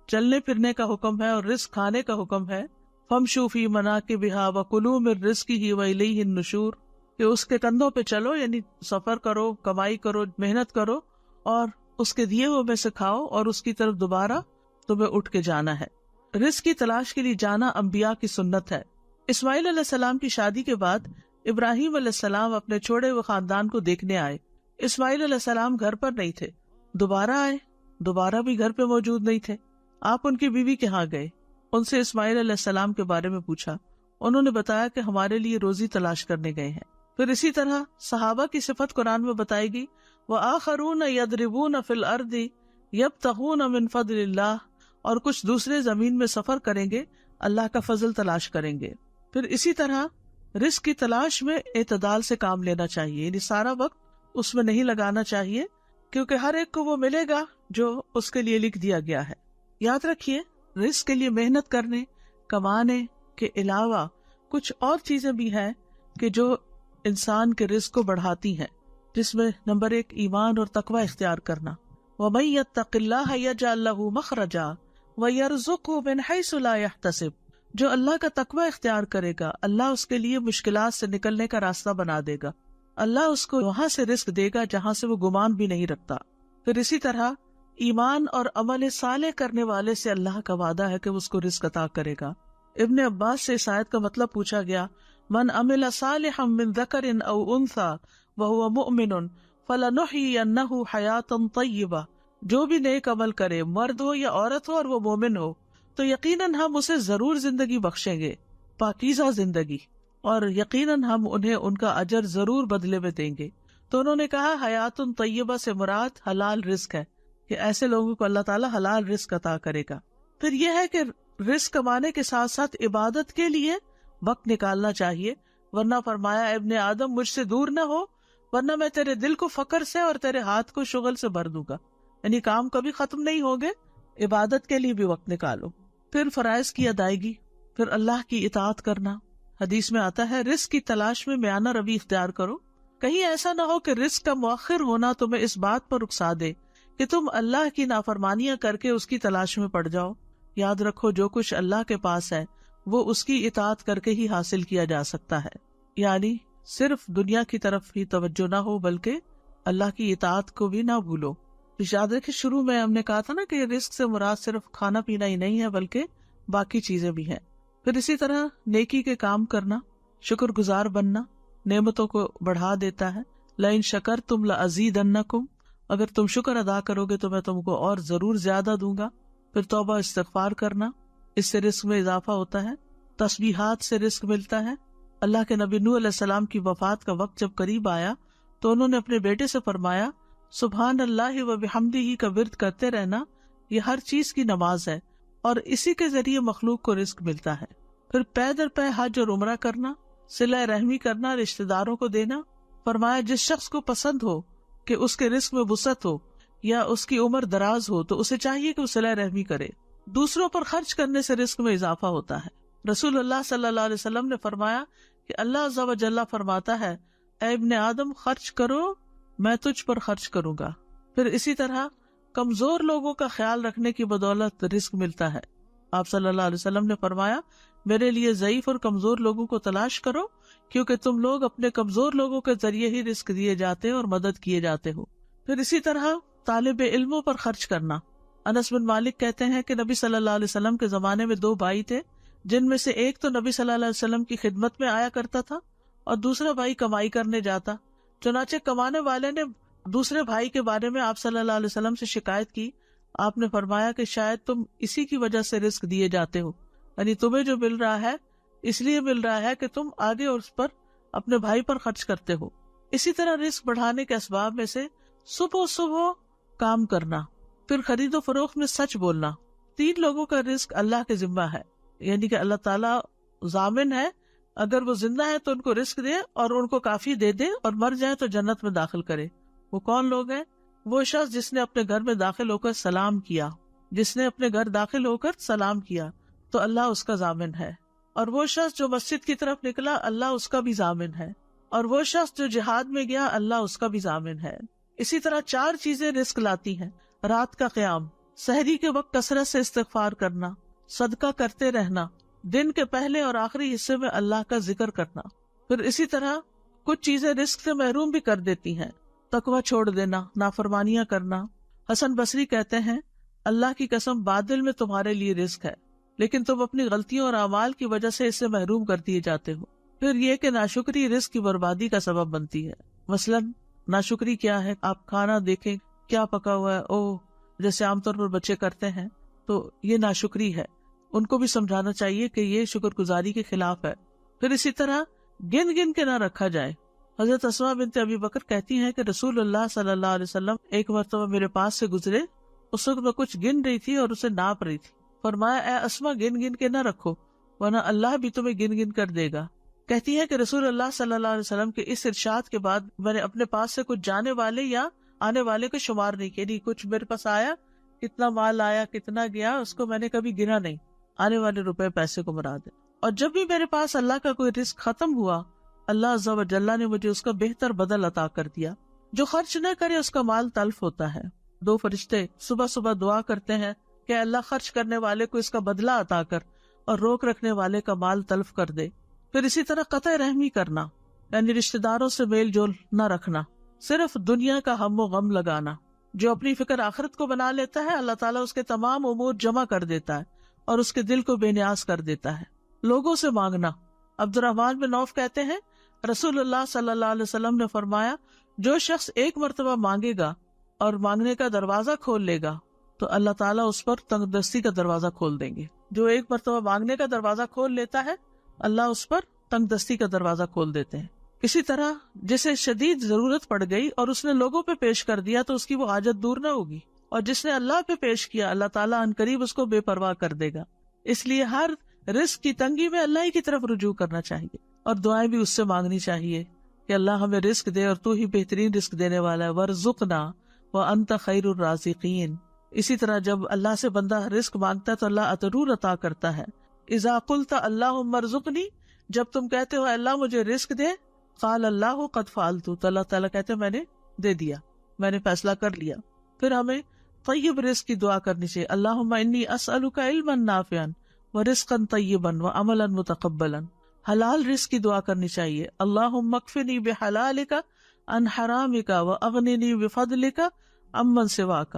S1: چلنے پھرنے کا حکم ہے اور رزق کھانے کا حکم ہے۔ فَامْشُوا فِي مَنَاكِبِهَا وَكُلُوا مِن رِّزْقِهِ وَإِلَيْهِ النُّشُورُ، کہ اس کے کندھوں پہ چلو، یعنی سفر کرو، کمائی کرو، محنت کرو، اور اس کے دیے ہوئے میں سے کھاؤ، اور اس کی طرف دوبارہ تمہیں اٹھ کے جانا ہے۔ رزق کی تلاش کے لیے جانا انبیاء کی سنت ہے۔ اسماعیل علیہ السلام کی شادی کے بعد ابراہیم علیہ السلام اپنے چھوڑے ہوئے خاندان کو دیکھنے آئے۔ اسماعیل علیہ السلام گھر پر نہیں تھے، دوبارہ آئے، دوبارہ بھی گھر پہ موجود نہیں تھے۔ آپ ان کی بیوی کے ہاں گئے، ان سے اسماعیل علیہ السلام کے بارے میں پوچھا۔ انہوں نے بتایا کہ ہمارے لیے روزی تلاش کرنے گئے ہیں۔ پھر اسی طرح صحابہ کی صفت قرآن میں بتائے گی، وَآخَرُونَ يَضْرِبُونَ فِي الْأَرْضِ يَبْتَغُونَ مِنْ فَضْلِ اللَّهِ، اور کچھ دوسرے زمین میں سفر کریں گے، اللہ کا فضل تلاش کریں گے۔ پھر اسی طرح رزق کی تلاش میں اعتدال سے کام لینا چاہیے، یعنی سارا وقت اس میں نہیں لگانا چاہیے، کیونکہ ہر ایک کو وہ ملے گا جو اس کے لیے لکھ دیا گیا ہے۔ یاد رکھیے، رزق کے لیے محنت کرنے، کمانے کے علاوہ کچھ اور چیزیں بھی ہیں کہ جو انسان کے رزق کو بڑھاتی ہیں، جس میں نمبر 1 ایمان اور تقوی اختیار کرنا۔ وَمَن يَتَّقِ اللَّهَ يَجْعَل لَّهُ مَخْرَجًا وَيَرْزُقْهُ مِنْ حَيْثُ لَا يَحْتَسِبُ، جو اللہ کا تقوی اختیار کرے گا، اللہ اس کے لیے مشکلات سے نکلنے کا راستہ بنا دے گا، اللہ اس کو وہاں سے رزق دے گا جہاں سے وہ گمان بھی نہیں رکھتا۔ پھر اسی طرح ایمان اور عمل صالح کرنے والے سے اللہ کا وعدہ ہے کہ وہ اس کو رزق عطا کرے گا۔ ابن عباس سے اس آیت کا مطلب پوچھا گیا، من عمل صالحا من ذکر او انثى وهو مؤمن فلنحيينه حیاتا طیبہ، جو بھی نیک عمل کرے، مرد ہو یا عورت ہو اور وہ مومن ہو، تو یقیناً ہم اسے ضرور زندگی بخشیں گے، پاکیزہ زندگی، اور یقیناً ہم انہیں ان کا اجر ضرور بدلے میں دیں گے۔ تو انہوں نے کہا حیات طیبہ سے مراد حلال رزق ہے، کہ ایسے لوگوں کو اللہ تعالیٰ حلال رزق عطا کرے گا۔ پھر یہ ہے کہ رزق کمانے کے ساتھ ساتھ عبادت کے لیے وقت نکالنا چاہیے، ورنہ فرمایا ابن آدم مجھ سے دور نہ ہو، ورنہ میں تیرے دل کو فقر سے اور تیرے ہاتھ کو شغل سے بھر دوں گا۔ یعنی کام کبھی ختم نہیں ہوگے، عبادت کے لیے بھی وقت نکالو۔ پھر فرائض کی ادائیگی، پھر اللہ کی اطاعت کرنا۔ حدیث میں آتا ہے رزق کی تلاش میں میانہ روی اختیار کرو، کہیں ایسا نہ ہو کہ رزق کا مؤخر ہونا تمہیں اس بات پر اکسا دے کہ تم اللہ کی نافرمانیاں کر کے اس کی تلاش میں پڑ جاؤ۔ یاد رکھو جو کچھ اللہ کے پاس ہے وہ اس کی اطاعت کر کے ہی حاصل کیا جا سکتا ہے، یعنی صرف دنیا کی طرف ہی توجہ نہ ہو بلکہ اللہ کی اطاعت کو بھی نہ بھولو۔ یاد رکھے شروع میں ہم نے کہا تھا نا کہ رزق سے مراد صرف کھانا پینا ہی نہیں ہے بلکہ باقی چیزیں بھی ہیں۔ پھر اسی طرح نیکی کے کام کرنا، شکر گزار بننا، نعمتوں کو بڑھا دیتا ہے۔ لئن شکرتم لأزیدنکم، اگر تم شکر ادا کرو گے تو میں تم کو اور ضرور زیادہ دوں گا۔ پھر توبہ استغفار کرنا، اس سے رزق میں اضافہ ہوتا ہے۔ تسبیحات سے رزق ملتا ہے۔ اللہ کے نبی نوح علیہ السلام کی وفات کا وقت جب قریب آیا تو انہوں نے اپنے بیٹے سے فرمایا سبحان اللہ و بحمدہ کا ورد کرتے رہنا، یہ ہر چیز کی نماز ہے اور اسی کے ذریعے مخلوق کو رزق ملتا ہے۔ پھر پے در پے حج اور عمرہ کرنا، صلہ رحمی کرنا، رشتہ داروں کو دینا۔ فرمایا جس شخص کو پسند ہو کہ اس کے رزق میں وسعت ہو یا اس کی عمر دراز ہو تو اسے چاہیے کہ وہ صلہ رحمی کرے۔ دوسروں پر خرچ کرنے سے رزق میں اضافہ ہوتا ہے۔ رسول اللہ صلی اللہ علیہ وسلم نے فرمایا کہ اللہ عز و جل فرماتا ہے اے ابن آدم خرچ کرو میں تجھ پر خرچ کروں گا۔ پھر اسی طرح کمزور لوگوں کا خیال رکھنے کی بدولت رزق ملتا ہے۔ آپ صلی اللہ علیہ وسلم نے فرمایا میرے لیے ضعیف اور کمزور لوگوں کو تلاش کرو کیونکہ تم لوگ اپنے کمزور لوگوں کے ذریعے ہی رزق دیے جاتے اور مدد کیے جاتے ہو۔ پھر اسی طرح طالب علموں پر خرچ کرنا۔ انس بن مالک کہتے ہیں کہ نبی صلی اللہ علیہ وسلم کے زمانے میں 2 بھائی تھے، جن میں سے ایک تو نبی صلی اللہ علیہ وسلم کی خدمت میں آیا کرتا تھا اور دوسرا بھائی کمائی کرنے جاتا۔ چنانچہ کمانے والے نے دوسرے بھائی کے بارے میں آپ صلی اللہ علیہ وسلم سے شکایت کی۔ آپ نے فرمایا کہ شاید تم اسی کی وجہ سے رزق دیے جاتے ہو، یعنی تمہیں جو مل رہا ہے اس لیے مل رہا ہے کہ تم آگے اور اس پر اپنے بھائی پر خرچ کرتے ہو۔ اسی طرح رزق بڑھانے کے اسباب میں سے صبح کام کرنا، پھر خرید و فروخت میں سچ بولنا۔ 3 لوگوں کا رزق اللہ کے ذمہ ہے، یعنی کہ اللہ تعالیٰ ضامن ہے، اگر وہ زندہ ہے تو ان کو رزق دے اور ان کو کافی دے دے، اور مر جائے تو جنت میں داخل کرے۔ وہ کون لوگ ہیں؟ وہ شخص جس نے اپنے گھر میں داخل ہو کر سلام کیا، جس نے اپنے گھر داخل ہو کر سلام کیا تو اللہ اس کا ضامن ہے، اور وہ شخص جو مسجد کی طرف نکلا اللہ اس کا بھی ضامن ہے، اور وہ شخص جو جہاد میں گیا اللہ اس کا بھی ضامن ہے۔ اسی طرح 4 چیزیں رزق لاتی ہیں: رات کا قیام، سحری کے وقت کثرت سے استغفار کرنا، صدقہ کرتے رہنا، دن کے پہلے اور آخری حصے میں اللہ کا ذکر کرنا۔ پھر اسی طرح کچھ چیزیں رزق سے محروم بھی کر دیتی ہیں، تقوی چھوڑ دینا، نافرمانیاں کرنا۔ حسن بصری کہتے ہیں اللہ کی قسم باطل میں تمہارے لیے رزق ہے لیکن تم اپنی غلطیوں اور اعمال کی وجہ سے اس سے محروم کر دیے جاتے ہو۔ پھر یہ کہ ناشکری رزق کی بربادی کا سبب بنتی ہے۔ مثلاً ناشکری کیا ہے؟ آپ کھانا دیکھیں کیا پکا ہوا ہے، جیسے عام طور پر بچے کرتے ہیں، تو یہ ناشکری ہے۔ ان کو بھی سمجھانا چاہیے کہ یہ شکر گزاری کے خلاف ہے۔ پھر اسی طرح گن گن کے نہ رکھا جائے. حضرت اسماء بنت ابی بکر کہتی ہیں کہ رسول اللہ صلی اللہ علیہ وسلم ایک مرتبہ میرے پاس سے گزرے. اس وقت میں کچھ گن رہی تھی اور اسے ناپ رہی تھی. فرمایا اے اسماء گن گن کے نہ رکھو ورنہ اللہ بھی تمہیں گن گن کر دے گا. کہتی ہے کہ رسول اللہ صلی اللہ علیہ وسلم کے اس ارشاد کے بعد میں نے اپنے پاس سے کچھ جانے والے یا آنے والے کو شمار نہیں کیا. نہیں کچھ میرے پاس آیا، کتنا مال آیا کتنا گیا اس کو میں نے کبھی گنا نہیں. آنے والے روپے پیسے کو مراد ہے. اور جب بھی میرے پاس اللہ کا کوئی رزق ختم ہوا اللہ عز و جل نے مجھے اس کا بہتر بدل عطا کر دیا. جو خرچ نہ کرے اس کا مال تلف ہوتا ہے. 2 فرشتے صبح صبح دعا کرتے ہیں کہ اللہ خرچ کرنے والے کو اس کا بدلہ عطا کر اور روک رکھنے والے کا مال تلف کر دے. پھر اسی طرح قطع رحمی کرنا یعنی رشتہ داروں سے میل جول نہ رکھنا، صرف دنیا کا ہم و غم لگانا. جو اپنی فکر آخرت کو بنا لیتا ہے اللہ تعالیٰ اس کے تمام امور جمع کر دیتا ہے اور اس کے دل کو بے نیاز کر دیتا ہے. لوگوں سے مانگنا. عبد الرحمن بن عوف کہتے ہیں رسول اللہ صلی اللہ علیہ وسلم نے فرمایا جو شخص ایک مرتبہ مانگے گا اور مانگنے کا دروازہ کھول لے گا تو اللہ تعالیٰ اس پر تنگ دستی کا دروازہ کھول دیں گے. جو ایک مرتبہ مانگنے کا دروازہ کھول لیتا ہے اللہ اس پر تنگ دستی کا دروازہ کھول دیتے ہیں. اسی طرح جسے شدید ضرورت پڑ گئی اور اس نے لوگوں پہ پیش کر دیا تو اس کی وہ حاجت دور نہ ہوگی، اور جس نے اللہ پہ پیش کیا اللہ تعالیٰ عنقریب اس کو بے پرواہ کر دے گا. اس لیے ہر رزق کی تنگی میں اللہ ہی کی طرف رجوع کرنا چاہیے اور دعائیں بھی اس سے مانگنی چاہیے کہ اللہ ہمیں رزق دے اور تو ہی بہترین رزق دینے والا ہے. وَارْزُقْنَا وَأَنْتَ خَيْرُ الرَّازِقِينَ. اسی طرح جب اللہ سے بندہ رزق مانگتا ہے تو اللہ ضرور عطا کرتا ہے. اذا قلت اللہم ارزقنی، جب تم کہتے ہو اللہ مجھے رزق دے، قال اللہ قد فعلت، تو اللہ تعالیٰ کہتے ہیں میں نے دے دیا، میں نے فیصلہ کر لیا. پھر ہمیں طیب رزق کی دعا کرنی چاہیے. اللہم انی اسألک علما نافعا ورزقا طیبا وعملا متقبلا. حلال رزق کی دعا کرنی چاہیے. اللہم اکفنی بحلالک عن حرامک واغننی بفضلک عمن سواک.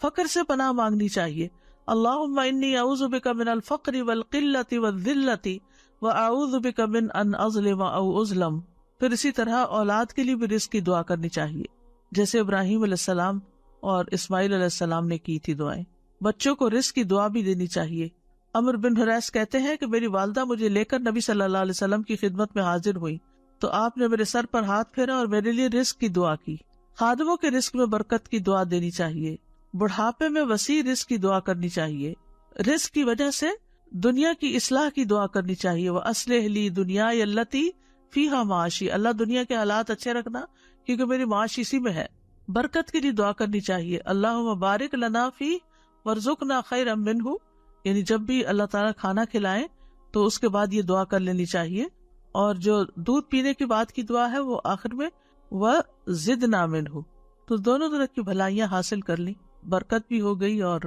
S1: فقر سے پناہ مانگنی چاہیے. اللہم انی اعوذ بک من الفقر والقلۃ والذلۃ واعوذ بک من ان اظلم او اظلم. پھر اسی طرح اولاد کے لیے بھی رزق کی دعا کرنی چاہیے جیسے ابراہیم علیہ السلام اور اسماعیل علیہ السلام نے کی تھی دعائیں. بچوں کو رزق کی دعا بھی دینی چاہیے. عمر بن حریث کہتے ہیں کہ میری والدہ مجھے لے کر نبی صلی اللہ علیہ وسلم کی خدمت میں حاضر ہوئی تو آپ نے میرے سر پر ہاتھ پھیرا اور میرے لیے رزق کی دعا کی. خادموں کے رزق میں برکت کی دعا دینی چاہیے. بڑھاپے میں وسیع رزق کی دعا کرنی چاہیے. رزق کی وجہ سے دنیا کی اصلاح کی دعا کرنی چاہیے. وَأَصْلِحْ لِي دُنْيَايَ الَّتِي فِيهَا مَعَاشِي. اللہ دنیا کے حالات اچھے رکھنا کیونکہ میری معاش اسی میں ہے. برکت کے لیے دعا کرنی چاہیے. اللہم بارک لنا فی ورزقنا خیرا منہ. یعنی جب بھی اللہ تعالیٰ کھانا کھلائیں تو اس کے بعد یہ دعا کر لینی چاہیے. اور جو دودھ پینے کے بعد کی دعا ہے وہ آخر میں وزدنا منہ. تو دونوں طرح کی بھلائیاں حاصل کر لی، برکت بھی ہو گئی اور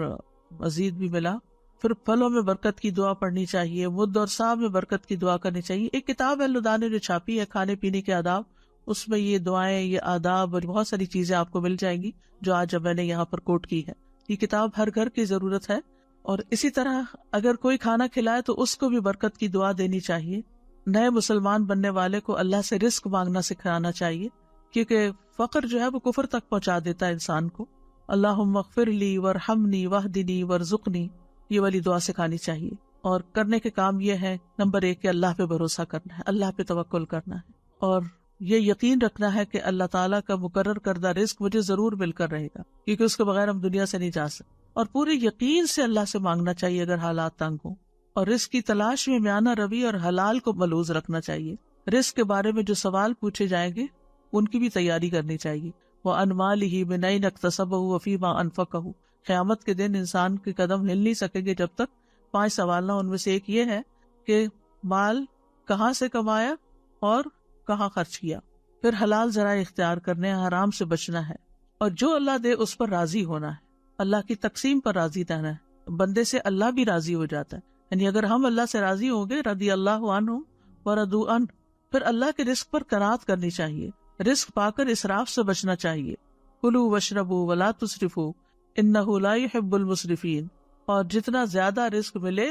S1: مزید بھی ملا. پھر پھلوں میں برکت کی دعا پڑھنی چاہیے. مد اور صاحب میں برکت کی دعا کرنی چاہیے. ایک کتاب ہے لدھا نے جو چھاپی ہے کھانے پینے کے آداب، اس میں یہ دعائیں، یہ آداب اور بہت ساری چیزیں آپ کو مل جائیں گی جو آج میں نے یہاں پر کوٹ کی ہے. یہ کتاب ہر گھر کی ضرورت ہے. اور اسی طرح اگر کوئی کھانا کھلائے تو اس کو بھی برکت کی دعا دینی چاہیے. نئے مسلمان بننے والے کو اللہ سے رزق مانگنا سکھانا چاہیے کیونکہ فقر جو ہے وہ کفر تک پہنچا دیتا ہے انسان کو. اللہم اغفر لی ورحمنی واہدنی ورزقنی، یہ والی دعا سکھانی چاہیے. اور کرنے کے کام یہ ہے، نمبر 1 کہ اللہ پہ بھروسہ کرنا ہے، اللہ پہ توکل کرنا ہے اور یہ یقین رکھنا ہے کہ اللہ تعالیٰ کا مقرر کردہ رزق مجھے ضرور مل کر رہے گا کیونکہ اس کے بغیر ہم دنیا سے نہیں جا سکتے. اور پورے یقین سے اللہ سے مانگنا چاہیے اگر حالات تنگ ہوں. اور رزق کی تلاش میں میانہ روی اور حلال کو ملحوظ رکھنا چاہیے. رزق کے بارے میں جو سوال پوچھے جائیں گے ان کی بھی تیاری کرنی چاہیے. وَعَنْ مَالِهِ مِنْ أَيْنَ اكْتَسَبَهُ وَفِيمَا أَنْفَقَهُ. قیامت کے دن انسان کے قدم ہل نہیں سکیں گے جب تک 5 سوال نہ. ان میں سے ایک یہ ہے کہ مال کہاں سے کمایا اور کہاں خرچ کیا. پھر حلال ذرائع اختیار کرنے، حرام سے بچنا ہے اور جو اللہ دے اس پر راضی ہونا ہے، اللہ کی تقسیم پر راضی رہنا ہے. بندے سے اللہ بھی راضی ہو جاتا ہے. یعنی اگر ہم اللہ سے راضی ہوں گے رضی اللہ عنہم ورضوا عنہ. پھر اللہ کے رزق پر قناعت کرنی چاہیے. رزق پا کر اسراف سے بچنا چاہیے. کلوا واشربوا ولا تسرفوا انہ لا يحب المسرفین. اور جتنا زیادہ رزق ملے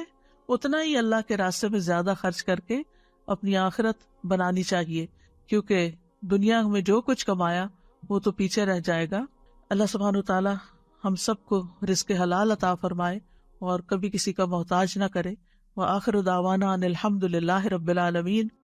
S1: اتنا ہی اللہ کے راستے میں زیادہ خرچ کر کے اپنی آخرت بنانی چاہیے کیونکہ دنیا میں جو کچھ کمایا وہ تو پیچھے رہ جائے گا. اللہ سبحانہ وتعالی ہم سب کو رزق حلال عطا فرمائے اور کبھی کسی کا محتاج نہ کرے. وآخر دعوانا ان الحمد للہ رب العالمین.